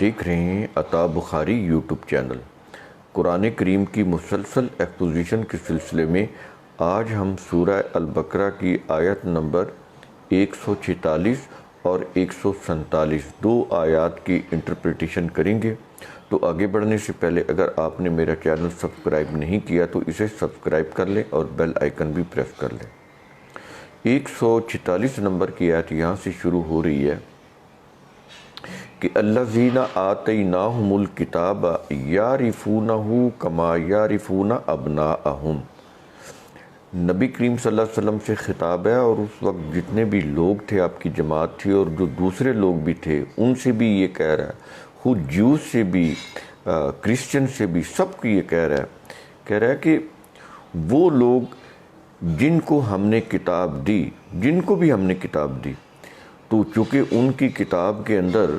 دیکھ رہے ہیں عطا بخاری یوٹیوب چینل۔ قرآن کریم کی مسلسل ایکسپوزیشن کے سلسلے میں آج ہم سورہ البقرہ کی آیت نمبر 146 اور 147 دو آیات کی انٹرپریٹیشن کریں گے۔ تو آگے بڑھنے سے پہلے اگر آپ نے میرا چینل سبسکرائب نہیں کیا تو اسے سبسکرائب کر لیں اور بیل آئیکن بھی پریس کر لیں۔ 146 نمبر کی آیت یہاں سے شروع ہو رہی ہے کہ الذین آتیناہم الکتاب یعرفونہ کما یعرفون ابناءہم۔ نبی کریم صلی اللہ علیہ وسلم سے خطاب ہے اور اس وقت جتنے بھی لوگ تھے، آپ کی جماعت تھی اور جو دوسرے لوگ بھی تھے، ان سے بھی یہ کہہ رہا ہے، خود جیوز سے بھی، کرسچن سے بھی، سب کو یہ کہہ رہا ہے کہ وہ لوگ جن کو ہم نے کتاب دی، جن کو بھی ہم نے کتاب دی، تو چونکہ ان کی کتاب کے اندر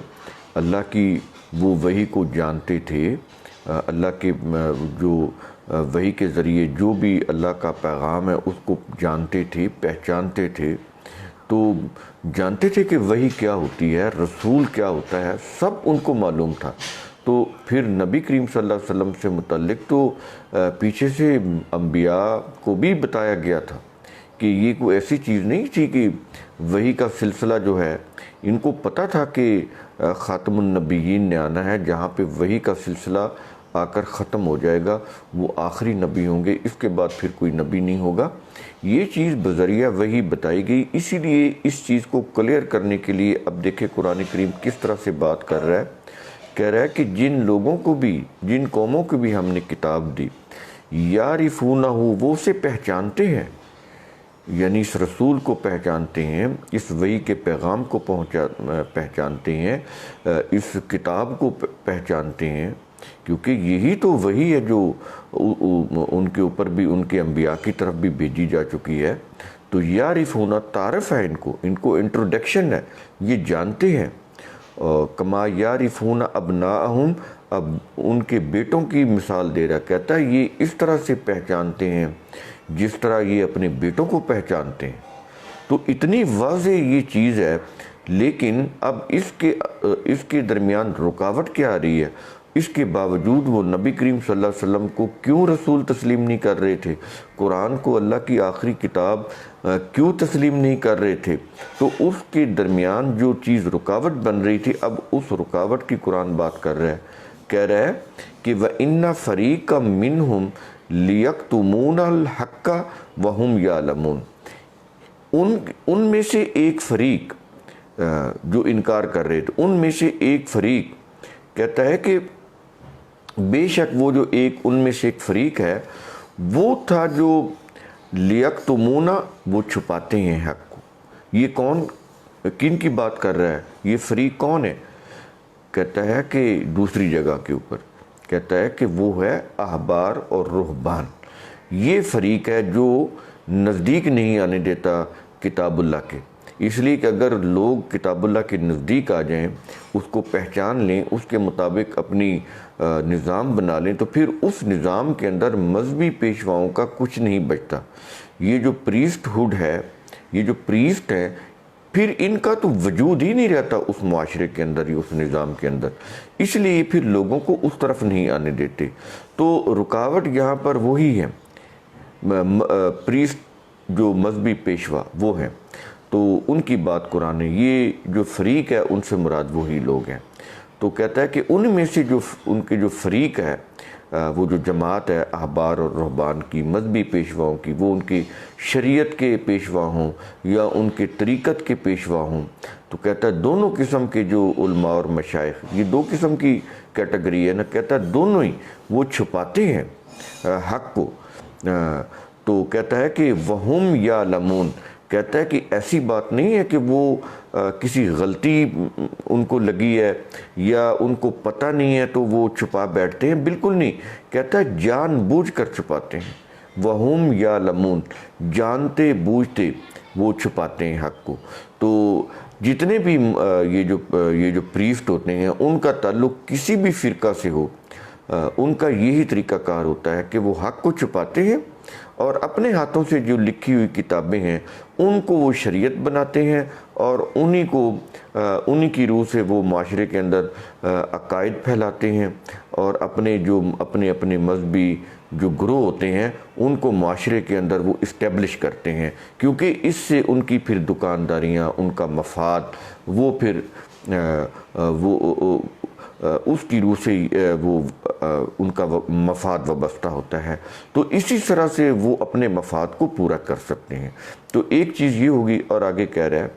اللہ کی وہ وحی کو جانتے تھے، اللہ کے جو وحی کے ذریعے جو بھی اللہ کا پیغام ہے اس کو جانتے تھے، پہچانتے تھے، تو جانتے تھے کہ وحی کیا ہوتی ہے، رسول کیا ہوتا ہے، سب ان کو معلوم تھا۔ تو پھر نبی کریم صلی اللہ علیہ وسلم سے متعلق تو پیچھے سے انبیاء کو بھی بتایا گیا تھا کہ یہ کوئی ایسی چیز نہیں تھی کہ وحی کا سلسلہ جو ہے، ان کو پتہ تھا کہ خاتم النبیین نے آنا ہے، جہاں پہ وحی کا سلسلہ آ کر ختم ہو جائے گا، وہ آخری نبی ہوں گے، اس کے بعد پھر کوئی نبی نہیں ہوگا۔ یہ چیز بذریعہ وحی بتائی گئی۔ اسی لیے اس چیز کو کلیئر کرنے کے لیے اب دیکھیں قرآن کریم کس طرح سے بات کر رہا ہے، کہہ رہا ہے کہ جن لوگوں کو بھی، جن قوموں کو بھی ہم نے کتاب دی، یعرفونہ، وہ اسے پہچانتے ہیں، یعنی اس رسول کو پہچانتے ہیں، اس وحی کے پیغام کو پہچانتے ہیں، اس کتاب کو پہچانتے ہیں، کیونکہ یہی تو وحی ہے جو ان کے اوپر بھی، ان کے انبیاء کی طرف بھی بھیجی جا چکی ہے۔ تو یعرفونہ تعارف ہے، ان کو انٹروڈکشن ہے، یہ جانتے ہیں۔ کما یعرفون ابناءہم، اب ان کے بیٹوں کی مثال دے رہا، کہتا ہے یہ اس طرح سے پہچانتے ہیں جس طرح یہ اپنے بیٹوں کو پہچانتے ہیں۔ تو اتنی واضح یہ چیز ہے، لیکن اب اس کے درمیان رکاوٹ کیا آ رہی ہے؟ اس کے باوجود وہ نبی کریم صلی اللہ علیہ وسلم کو کیوں رسول تسلیم نہیں کر رہے تھے؟ قرآن کو اللہ کی آخری کتاب کیوں تسلیم نہیں کر رہے تھے؟ تو اس کے درمیان جو چیز رکاوٹ بن رہی تھی، اب اس رکاوٹ کی قرآن بات کر رہا ہے، کہہ رہا ہے کہ وَإِنَّ فَرِيقًا مِّنْهُمْ لِيَكْتُمُونَ الْحَقَّ وَهُمْ يَعْلَمُونَ۔ ان میں سے ایک فریق جو انکار کر رہے تھے، ان میں سے ایک فریق کہتا ہے کہ بے شک وہ جو ان میں سے ایک فریق ہے، وہ تھا جو لیکتمون، وہ چھپاتے ہیں حق کو۔ یہ کون، کن کی بات کر رہا ہے؟ یہ فریق کون ہے؟ کہتا ہے کہ دوسری جگہ کے اوپر کہتا ہے کہ وہ ہے احبار اور رہبان۔ یہ فریق ہے جو نزدیک نہیں آنے دیتا کتاب اللہ کے، اس لیے کہ اگر لوگ کتاب اللہ کے نزدیک آ جائیں، اس کو پہچان لیں، اس کے مطابق اپنی نظام بنا لیں، تو پھر اس نظام کے اندر مذہبی پیشواؤں کا کچھ نہیں بچتا۔ یہ جو پریسٹ ہوڈ ہے، یہ جو پریسٹ ہیں، پھر ان کا تو وجود ہی نہیں رہتا اس معاشرے کے اندر، اس نظام کے اندر، اس لیے پھر لوگوں کو اس طرف نہیں آنے دیتے۔ تو رکاوٹ یہاں پر وہی ہے، پریسٹ جو مذہبی پیشوا وہ ہیں، تو ان کی بات قرآن ہے۔ یہ جو فریق ہے ان سے مراد وہی لوگ ہیں۔ تو کہتا ہے کہ ان میں سے جو ان کے جو فریق ہے، وہ جو جماعت ہے احبار اور رہبان کی، مذہبی پیشواؤں کی، وہ ان کی شریعت کے پیشوا ہوں یا ان کے طریقت کے پیشوا ہوں، تو کہتا ہے دونوں قسم کے جو علماء اور مشائخ، یہ دو قسم کی کیٹیگری ہے نا، کہتا ہے دونوں ہی وہ چھپاتے ہیں حق کو۔ تو کہتا ہے کہ وَهُمْ يَعْلَمُونَ، کہتا ہے کہ ایسی بات نہیں ہے کہ وہ کسی غلطی ان کو لگی ہے یا ان کو پتہ نہیں ہے تو وہ چھپا بیٹھتے ہیں، بالکل نہیں، کہتا ہے جان بوجھ کر چھپاتے ہیں۔ وَهُمْ يَعْلَمُونَ، جانتے بوجھتے وہ چھپاتے ہیں حق کو۔ تو جتنے بھی یہ جو پریسٹ ہوتے ہیں، ان کا تعلق کسی بھی فرقہ سے ہو، ان کا یہی طریقہ کار ہوتا ہے کہ وہ حق کو چھپاتے ہیں اور اپنے ہاتھوں سے جو لکھی ہوئی کتابیں ہیں ان کو وہ شریعت بناتے ہیں اور انہی کی روح سے وہ معاشرے کے اندر عقائد پھیلاتے ہیں اور اپنے مذہبی جو گروہ ہوتے ہیں ان کو معاشرے کے اندر وہ اسٹیبلش کرتے ہیں، کیونکہ اس سے ان کی پھر دکانداریاں، ان کا مفاد، وہ پھر اس کی روح سے وہ ان کا مفاد وابستہ ہوتا ہے، تو اسی طرح سے وہ اپنے مفاد کو پورا کر سکتے ہیں۔ تو ایک چیز یہ ہوگی، اور آگے کہہ رہا ہے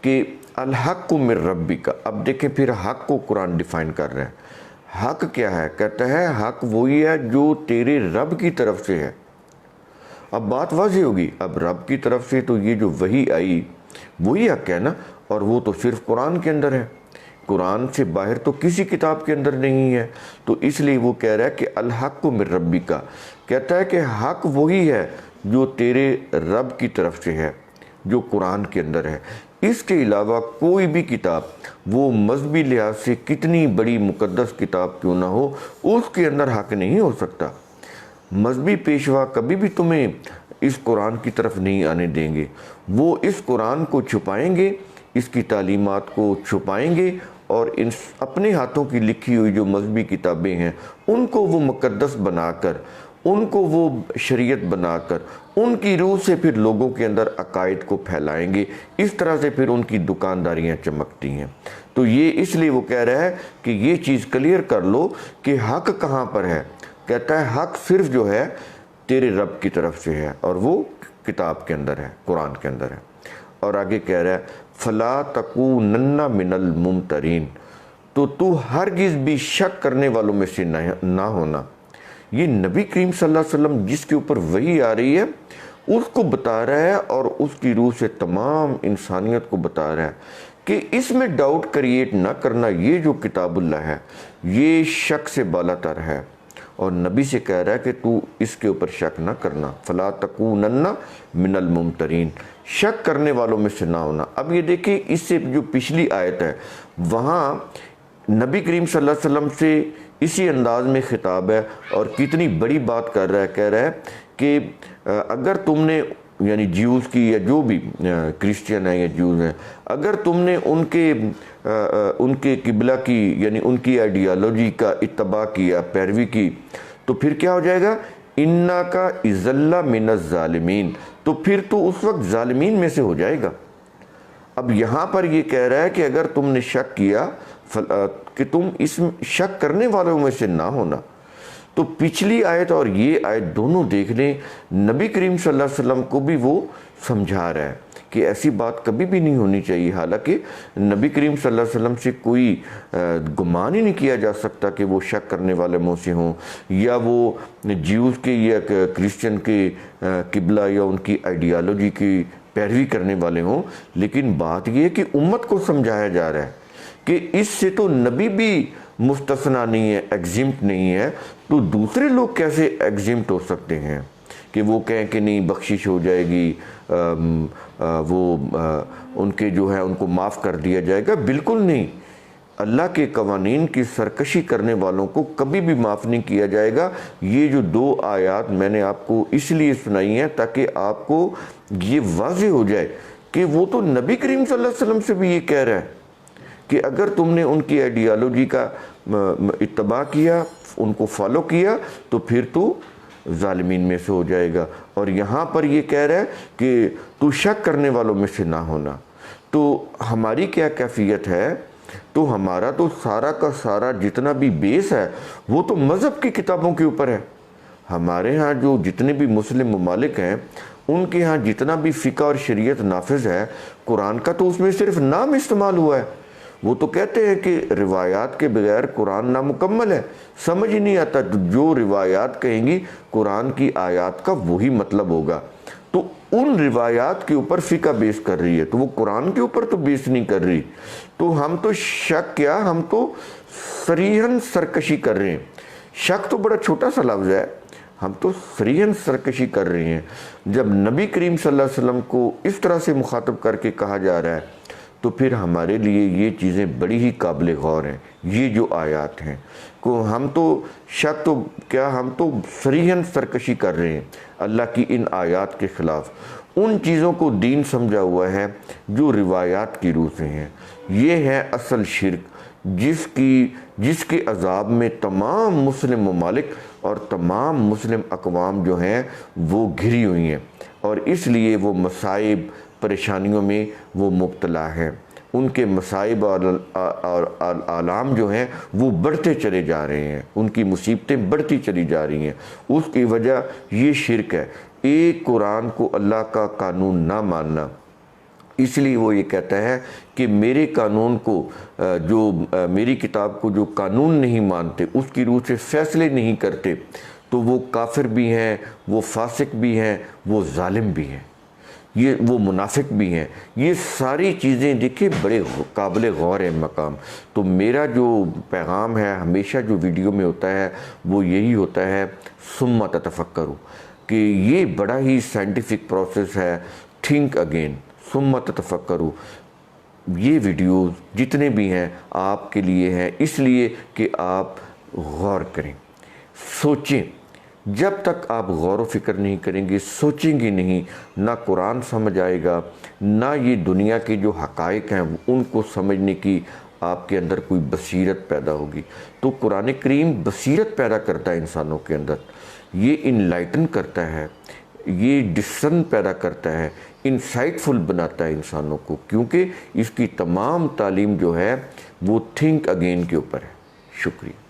کہ الحق من ربک۔ اب دیکھیں پھر حق کو قرآن ڈیفائن کر رہا ہے۔ حق کیا ہے؟ کہتا ہے حق وہی ہے جو تیرے رب کی طرف سے ہے۔ اب بات واضح ہوگی، اب رب کی طرف سے تو یہ جو وحی آئی وہی حق ہے نا، اور وہ تو صرف قرآن کے اندر ہے، قرآن سے باہر تو کسی کتاب کے اندر نہیں ہے۔ تو اس لیے وہ کہہ رہا ہے کہ الحق من ربک، کہتا ہے کہ حق وہی ہے جو تیرے رب کی طرف سے ہے، جو قرآن کے اندر ہے۔ اس کے علاوہ کوئی بھی کتاب، وہ مذہبی لحاظ سے کتنی بڑی مقدس کتاب کیوں نہ ہو، اس کے اندر حق نہیں ہو سکتا۔ مذہبی پیشوا کبھی بھی تمہیں اس قرآن کی طرف نہیں آنے دیں گے، وہ اس قرآن کو چھپائیں گے، اس کی تعلیمات کو چھپائیں گے، اور اپنے ہاتھوں کی لکھی ہوئی جو مذہبی کتابیں ہیں ان کو وہ مقدس بنا کر، ان کو وہ شریعت بنا کر، ان کی روح سے پھر لوگوں کے اندر عقائد کو پھیلائیں گے۔ اس طرح سے پھر ان کی دکانداریاں چمکتی ہیں۔ تو یہ اس لیے وہ کہہ رہا ہے کہ یہ چیز کلیئر کر لو کہ حق کہاں پر ہے۔ کہتا ہے حق صرف جو ہے تیرے رب کی طرف سے ہے، اور وہ کتاب کے اندر ہے، قرآن کے اندر ہے۔ اور آگے کہہ رہا ہے فَلَا تَكُونَنَّ مِنَ الْمُمْتَرِينَ، تو ہرگز بھی شک کرنے والوں میں سے نہ ہونا۔ یہ نبی کریم صلی اللہ علیہ وسلم جس کے اوپر وحی آ رہی ہے اس کو بتا رہا ہے، اور اس کی روح سے تمام انسانیت کو بتا رہا ہے کہ اس میں ڈاؤٹ کریٹ نہ کرنا، یہ جو کتاب اللہ ہے یہ شک سے بالا تر ہے، اور نبی سے کہہ رہا ہے کہ تو اس کے اوپر شک نہ کرنا۔ فَلَا تَكُونَنَّ مِنَ الْمُمْتَرِينَ، شک کرنے والوں میں سے نہ ہونا۔ اب یہ دیکھیں اس سے جو پچھلی آیت ہے وہاں نبی کریم صلی اللہ علیہ وسلم سے اسی انداز میں خطاب ہے، اور کتنی بڑی بات کر رہا ہے، کہہ رہا ہے کہ اگر تم نے، یعنی جیوز کی یا جو بھی کرسچین ہیں یا جیوز ہیں، اگر تم نے ان کے قبلہ کی یعنی ان کی آئیڈیالوجی کا اتباع کیا، پیروی کی، تو پھر کیا ہو جائے گا؟ اِنَّكَ اِذًا مِنَ الظَّالِمِينَ، تو پھر تو اس وقت ظالمین میں سے ہو جائے گا۔ اب یہاں پر یہ کہہ رہا ہے کہ اگر تم نے شک کیا کہ تم اس شک کرنے والوں میں سے نہ ہونا۔ تو پچھلی آیت اور یہ آیت دونوں دیکھ لیں، نبی کریم صلی اللہ علیہ وسلم کو بھی وہ سمجھا رہا ہے کہ ایسی بات کبھی بھی نہیں ہونی چاہیے۔ حالانکہ نبی کریم صلی اللہ علیہ وسلم سے کوئی گمان ہی نہیں کیا جا سکتا کہ وہ شک کرنے والے منہ سے ہوں، یا وہ جیوز کے یا کرسچن کے قبلہ یا ان کی آئیڈیالوجی کی پیروی کرنے والے ہوں، لیکن بات یہ ہے کہ امت کو سمجھایا جا رہا ہے کہ اس سے تو نبی بھی مستثنا نہیں ہے، ایگزمٹ نہیں ہے، تو دوسرے لوگ کیسے ایگزمٹ ہو سکتے ہیں کہ وہ کہیں کہ نہیں بخشش ہو جائے گی، وہ ان کے جو ہے ان کو معاف کر دیا جائے گا؟ بالکل نہیں۔ اللہ کے قوانین کی سرکشی کرنے والوں کو کبھی بھی معاف نہیں کیا جائے گا۔ یہ جو دو آیات میں نے آپ کو اس لیے سنائی ہیں تاکہ آپ کو یہ واضح ہو جائے کہ وہ تو نبی کریم صلی اللہ علیہ وسلم سے بھی یہ کہہ رہا ہے کہ اگر تم نے ان کی آئیڈیالوجی کا اتباع کیا، ان کو فالو کیا، تو پھر تو ظالمین میں سے ہو جائے گا۔ اور یہاں پر یہ کہہ رہا ہے کہ تو شک کرنے والوں میں سے نہ ہونا۔ تو ہماری کیا کیفیت ہے؟ تو ہمارا تو سارا کا سارا جتنا بھی بیس ہے وہ تو مذہب کی کتابوں کے اوپر ہے۔ ہمارے ہاں جو جتنے بھی مسلم ممالک ہیں ان کے ہاں جتنا بھی فقہ اور شریعت نافذ ہے، قرآن کا تو اس میں صرف نام استعمال ہوا ہے۔ وہ تو کہتے ہیں کہ روایات کے بغیر قرآن نامکمل ہے، سمجھ ہی نہیں آتا، جو روایات کہیں گی قرآن کی آیات کا وہی مطلب ہوگا۔ تو ان روایات کے اوپر فقہ بیس کر رہی ہے، تو وہ قرآن کے اوپر تو بیس نہیں کر رہی۔ تو ہم تو شک کیا، ہم تو صریحاً سرکشی کر رہے ہیں۔ شک تو بڑا چھوٹا سا لفظ ہے، ہم تو صریحاً سرکشی کر رہے ہیں۔ جب نبی کریم صلی اللہ علیہ وسلم کو اس طرح سے مخاطب کر کے کہا جا رہا ہے تو پھر ہمارے لیے یہ چیزیں بڑی ہی قابل غور ہیں۔ یہ جو آیات ہیں کو ہم تو شک تو کیا، ہم تو صریحاً سرکشی کر رہے ہیں اللہ کی ان آیات کے خلاف، ان چیزوں کو دین سمجھا ہوا ہے جو روایات کی روح سے ہیں۔ یہ ہے اصل شرک جس کے عذاب میں تمام مسلم ممالک اور تمام مسلم اقوام جو ہیں وہ گھری ہوئی ہیں، اور اس لیے وہ مصائب پریشانیوں میں وہ مبتلا ہیں۔ ان کے مصائب اور آلام جو ہیں وہ بڑھتے چلے جا رہے ہیں، ان کی مصیبتیں بڑھتی چلی جا رہی ہیں۔ اس کی وجہ یہ شرک ہے، ایک قرآن کو اللہ کا قانون نہ ماننا۔ اس لیے وہ یہ کہتا ہے کہ میرے قانون کو جو میری کتاب کو جو قانون نہیں مانتے، اس کی روح سے فیصلے نہیں کرتے، تو وہ کافر بھی ہیں، وہ فاسق بھی ہیں، وہ ظالم بھی ہیں، وہ منافق بھی ہیں۔ یہ ساری چیزیں دیکھیں بڑے قابل غور ہیں مقام۔ تو میرا جو پیغام ہے ہمیشہ جو ویڈیو میں ہوتا ہے وہ یہی ہوتا ہے، ثم تتفکروا، کہ یہ بڑا ہی سائنٹیفک پروسیس ہے، تھنک اگین، ثم تتفکروا۔ یہ ویڈیوز جتنے بھی ہیں آپ کے لیے ہیں، اس لیے کہ آپ غور کریں، سوچیں۔ جب تک آپ غور و فکر نہیں کریں گے، سوچیں گے نہیں، نہ قرآن سمجھ آئے گا، نہ یہ دنیا کے جو حقائق ہیں ان کو سمجھنے کی آپ کے اندر کوئی بصیرت پیدا ہوگی۔ تو قرآن کریم بصیرت پیدا کرتا ہے انسانوں کے اندر، یہ انلائٹن کرتا ہے، یہ ڈسن پیدا کرتا ہے، انسائٹ فل بناتا ہے انسانوں کو، کیونکہ اس کی تمام تعلیم جو ہے وہ تھنک اگین کے اوپر ہے۔ شکریہ۔